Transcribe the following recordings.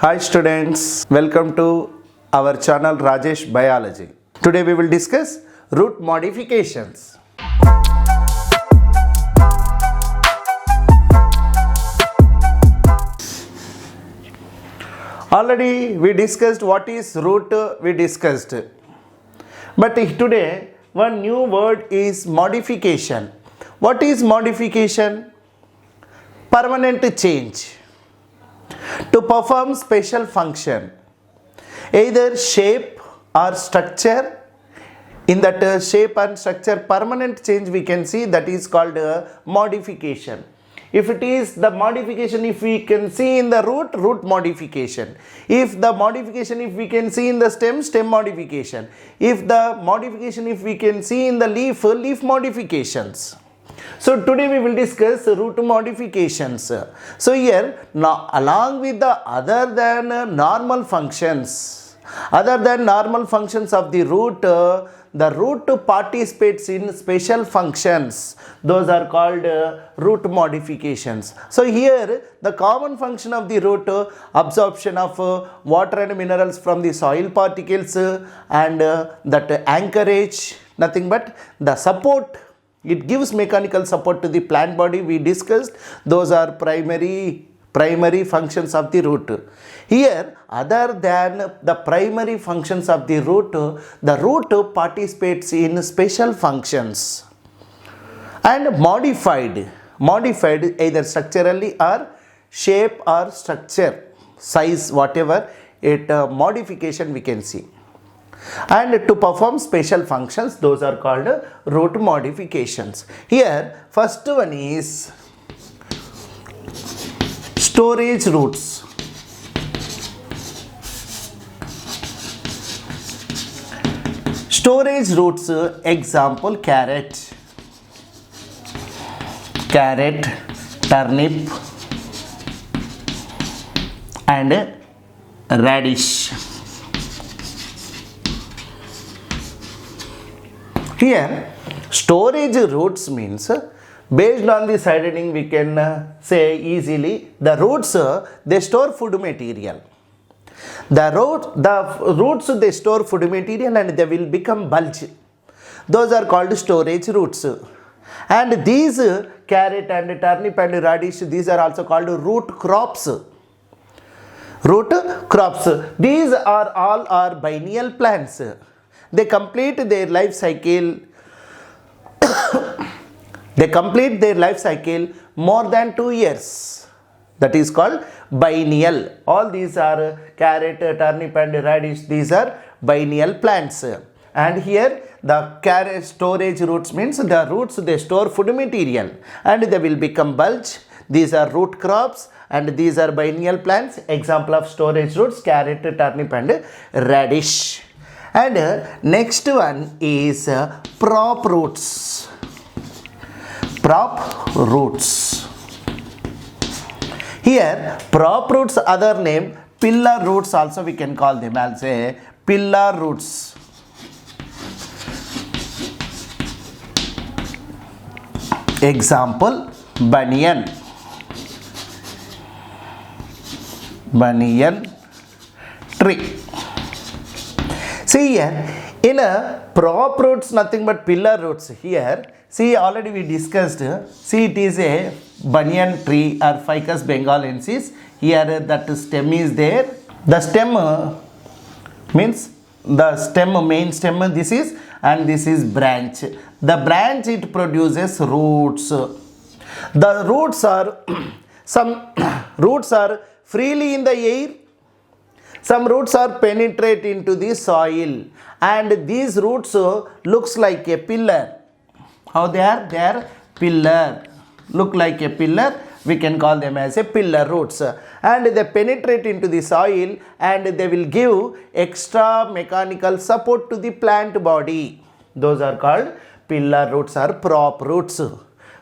Hi students, welcome to our channel Rajesh Biology. Today we will discuss root modifications. Already we discussed what is root, but today one new word is modification. What is modification? Permanent change. To perform special function, either shape or structure. In that shape and structure permanent change we can see, that is called modification. If it is the modification, if we can see in the root modification. If the modification if we can see in the stem modification. If the modification if we can see in the leaf modifications. So today we will discuss root modifications. So here, now along with the other than normal functions of the root participates in special functions. Those are called root modifications. So here the common function of the root, absorption of water and minerals from the soil particles, and that anchorage, nothing but the support. It gives mechanical support to the plant body. We discussed those are primary functions of the root. Here, other than the primary functions of the root participates in special functions and modified either structurally or shape or structure, size, whatever it modification we can see. And to perform special functions, those are called root modifications. Here, first one is storage roots. Storage roots, example carrot, turnip and radish. Here, storage roots means, based on the side heading we can say easily, the roots they store food material. The roots they store food material and they will become bulge. Those are called storage roots. And these carrot and turnip and radish, these are also called root crops. These are all biennial plants. They complete their life cycle. More than 2 years. That is called biennial. All these are carrot, turnip and radish. These are biennial plants. And here the carrot storage roots means the roots they store food material and they will become bulge. These are root crops and these are biennial plants. Example of storage roots, carrot, turnip and radish. And next one is prop roots. Here, prop roots, other name pillar roots also we can call them as a pillar roots. Example, banyan tree. See here, in a prop roots, nothing but pillar roots. Here, see, already we discussed. See, it is a banyan tree or Ficus bengalensis. Here, that stem is there. The stem means the stem, main stem. This is, and this is branch. The branch it produces roots. The roots are some roots are freely in the air. Some roots are penetrate into the soil, and these roots looks like a pillar. How they are? They are pillar. Look like a pillar. We can call them as a pillar roots. And they penetrate into the soil and they will give extra mechanical support to the plant body. Those are called pillar roots or prop roots.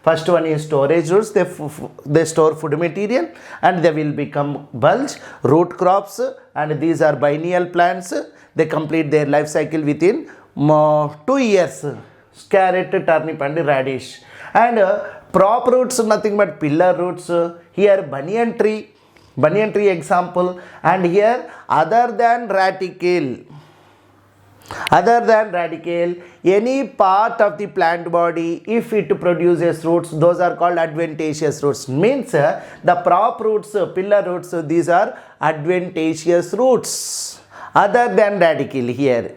First one is storage roots. They store food material and they will become bulge. Root crops, and these are biennial plants. They complete their life cycle within 2 years. Carrot, turnip and radish. And prop roots, nothing but pillar roots. Here banyan tree. banyan tree example. And here other than radicle, any part of the plant body, if it produces roots, those are called adventitious roots. Means the prop roots, pillar roots, these are adventitious roots other than radicle. Here,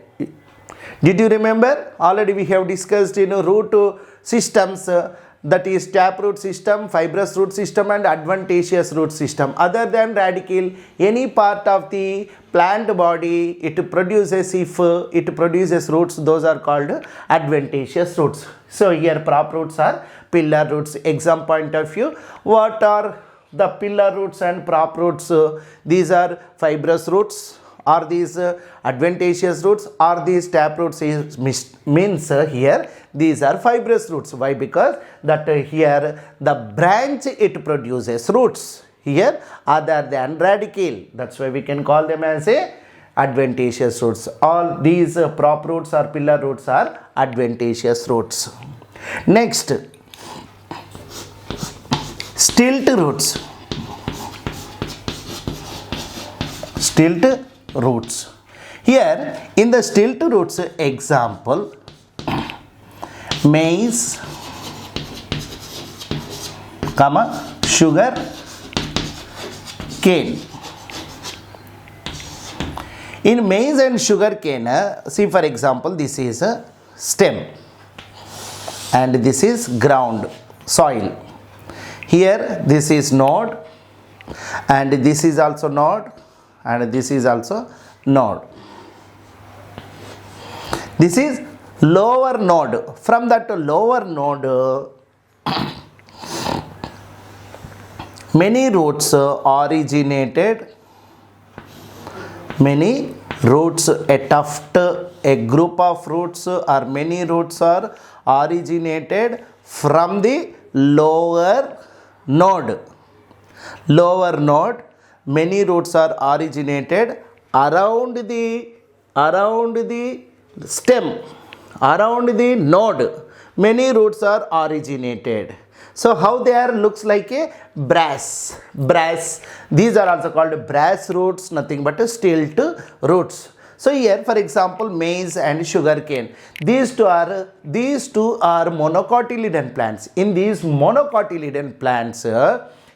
did you remember? Already we have discussed root systems, that is taproot system, fibrous root system and adventitious root system. Other than radicle, any part of the plant body it produces, if it produces roots, those are called adventitious roots. So here prop roots are pillar roots. Exam point of view, what are the pillar roots and prop roots? These are fibrous roots. Are these adventitious roots? Are these taproots? Means here these are fibrous roots. Why? Because that here the branch it produces roots here other than radicle. That's why we can call them as a adventitious roots. All these prop roots or pillar roots are adventitious roots. Next, stilt roots. Stilt roots. Here in the stilt roots example, maize, sugar cane. In maize and sugar cane, see for example, this is a stem and this is ground, soil. Here this is node and this is also node and this is also node. This is lower node. From that lower node, many roots originated, many roots, a tuft, a group of roots or many roots are originated from the lower node. Lower node, many roots are originated around the stem, around the node. Many roots are originated. So how they are? Looks like a brass. These are also called brass roots, nothing but stilt roots. So here for example, maize and sugar cane, these two are monocotyledon plants. In these monocotyledon plants,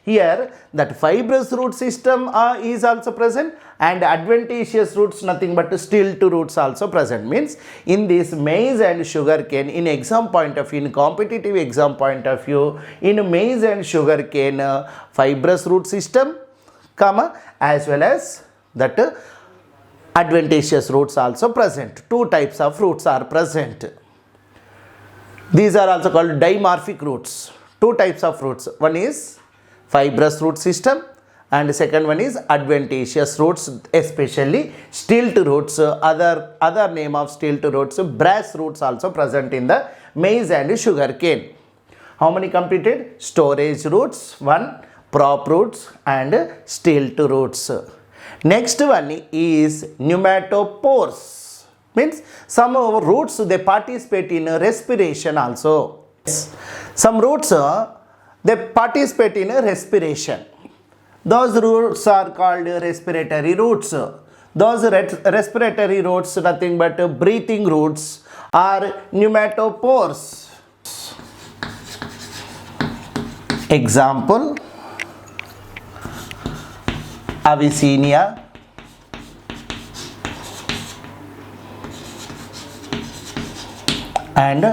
here that fibrous root system is also present and adventitious roots, nothing but stilt roots also present. Means in this maize and sugar cane, in exam point of view, in competitive exam point of view, in maize and sugar cane, fibrous root system, as well as that adventitious roots also present. Two types of roots are present. These are also called dimorphic roots. Two types of roots. One is fibrous root system and second one is adventitious roots, especially stilt roots. Other name of stilt roots, brass roots also present in the maize and sugar cane. How many completed? Storage roots, one, prop roots and stilt roots. Next one is pneumatophores. Means some roots they participate in respiration also. Some roots they participate in respiration. Those roots are called respiratory roots. Those respiratory roots, nothing but breathing roots, are pneumatophores. Example, Avicennia, and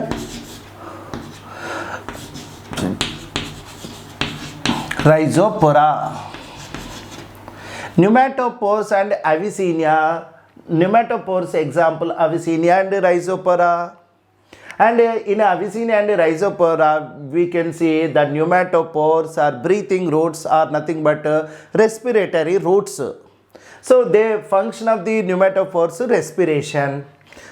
Rhizopora. Pneumatophores and Avicennia. Pneumatophores example Avicennia and Rhizopora. And in Avicennia and Rhizopora, we can see that pneumatophores are breathing roots, are nothing but respiratory roots. So the function of the pneumatophores respiration.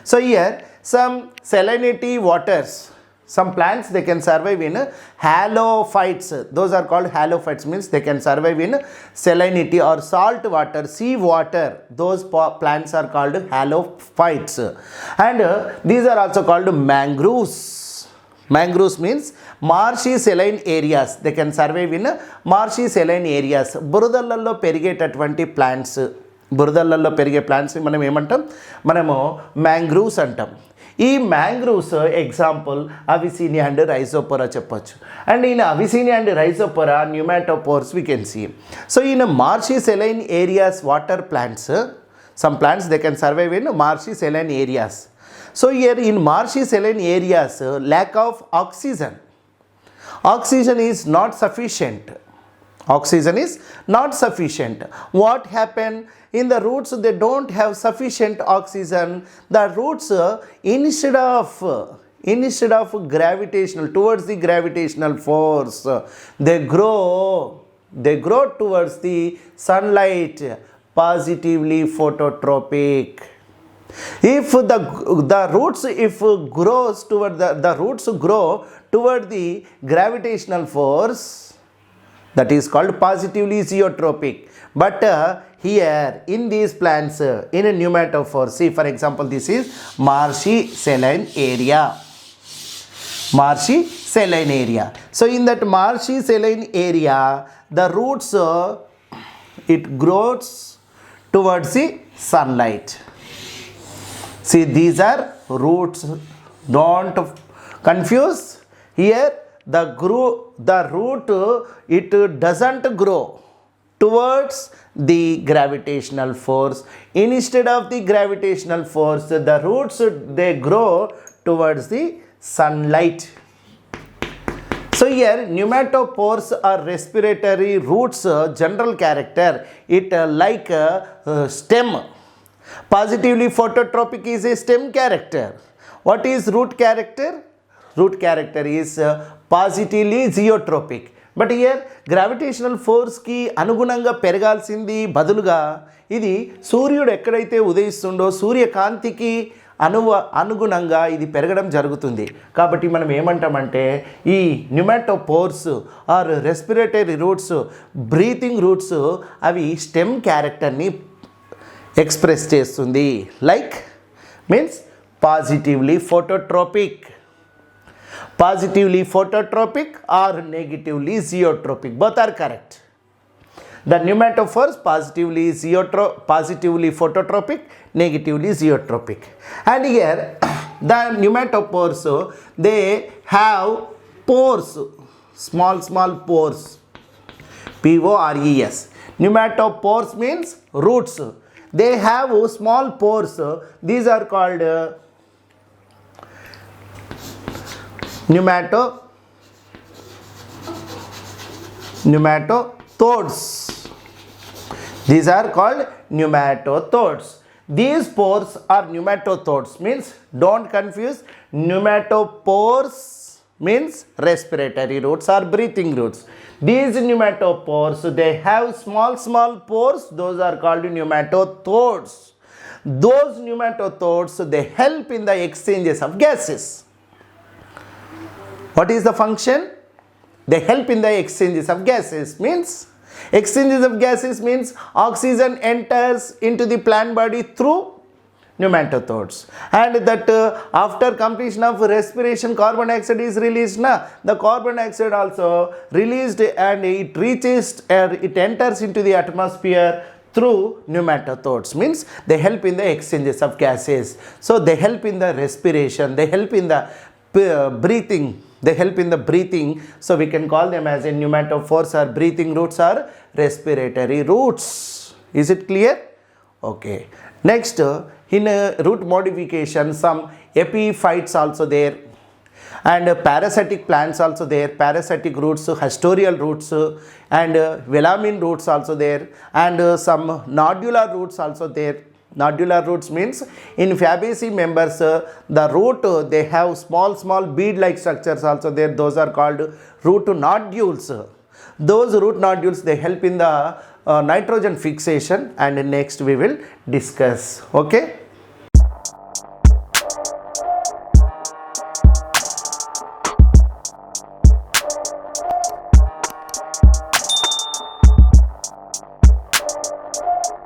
So here some salinity waters. Some plants they can survive in halophytes. Those are called halophytes, means they can survive in salinity or salt water, sea water. Those plants are called halophytes. And these are also called mangroves. Mangroves means marshy saline areas. They can survive in marshy saline areas. బురదలలో పెరిగేటటువంటి plants, బురదలలో పెరిగే plants మనం ఏమంటాం, మనము mangroves అంటాం. ఈ mangroves example Avicennia and Rhizophora చెప్పొచ్చు. And in Avicennia and Rhizophora pneumatophores we can see. So in marshy saline areas water plants, some plants they can survive in marshy saline areas. So here in marshy saline areas, lack of oxygen is not sufficient. Oxygen is not sufficient. What happened in the roots? They don't have sufficient oxygen. The roots instead of gravitational, towards the gravitational force, they grow towards the sunlight, positively phototropic. If the roots grows toward the roots grow toward the gravitational force, that is called positively zeotropic. But here in these plants, in a pneumatophore, see for example this is marshy saline area. Marshy saline area. So in that marshy saline area, the roots it grows towards the sunlight. See, these are roots. Don't confuse here. The root it doesn't grow towards the gravitational force. Instead of the gravitational force, the roots they grow towards the sunlight. So here pneumatophores are respiratory roots. General character, it like stem. Positively phototropic is a stem character. What is root character? Root character is positively zeotropic. But here gravitational force కి అనుగుణంగా పెరగాల్సింది బదులుగా ఇది సూర్యుడు ఎక్కడైతే ఉదయిస్తుండో సూర్యకాంతికి అనుగుణంగా ఇది పెరగడం జరుగుతుంది. కాబట్టి మనం ఏమంటామంటే ఈ pneumatophores are respiratory roots, breathing roots అవి స్టెమ్ క్యారెక్టర్ని ఎక్స్ప్రెస్ చేస్తుంది. Like means positively phototropic or negatively zeotropic, both are correct. The pneumatophores positively phototropic, negatively zeotropic. And here the pneumatophores they have pores, small pores, pores. Pneumatophores means roots. They have small pores. These are called nematothodes. These are called nematothodes. These pores are nematothodes. Means don't confuse. Pneumatophores means respiratory roots or breathing roots. These pneumatophores they have small pores. Those are called nematothodes. Those nematothodes they help in the exchanges of gases. What is the function? They help in the exchanges of gases. Means exchanges of gases means oxygen enters into the plant body through pneumatothores, and that after completion of respiration carbon dioxide is released. The carbon dioxide also released and it reaches it enters into the atmosphere through pneumatothores. Means they help in the exchanges of gases. So they help in the respiration, they help in the breathing. So we can call them as a pneumatophores or breathing roots or respiratory roots. Is it clear? Okay. Next, in root modification, some epiphytes also there, and parasitic plants also there. Parasitic roots, hastoreal roots, and velamin roots also there, and some nodular roots also there. Nodular roots means in Fabaceae members the root they have small bead like structures also there. Those are called root nodules. Those root nodules they help in the nitrogen fixation, and next we will discuss. Okay.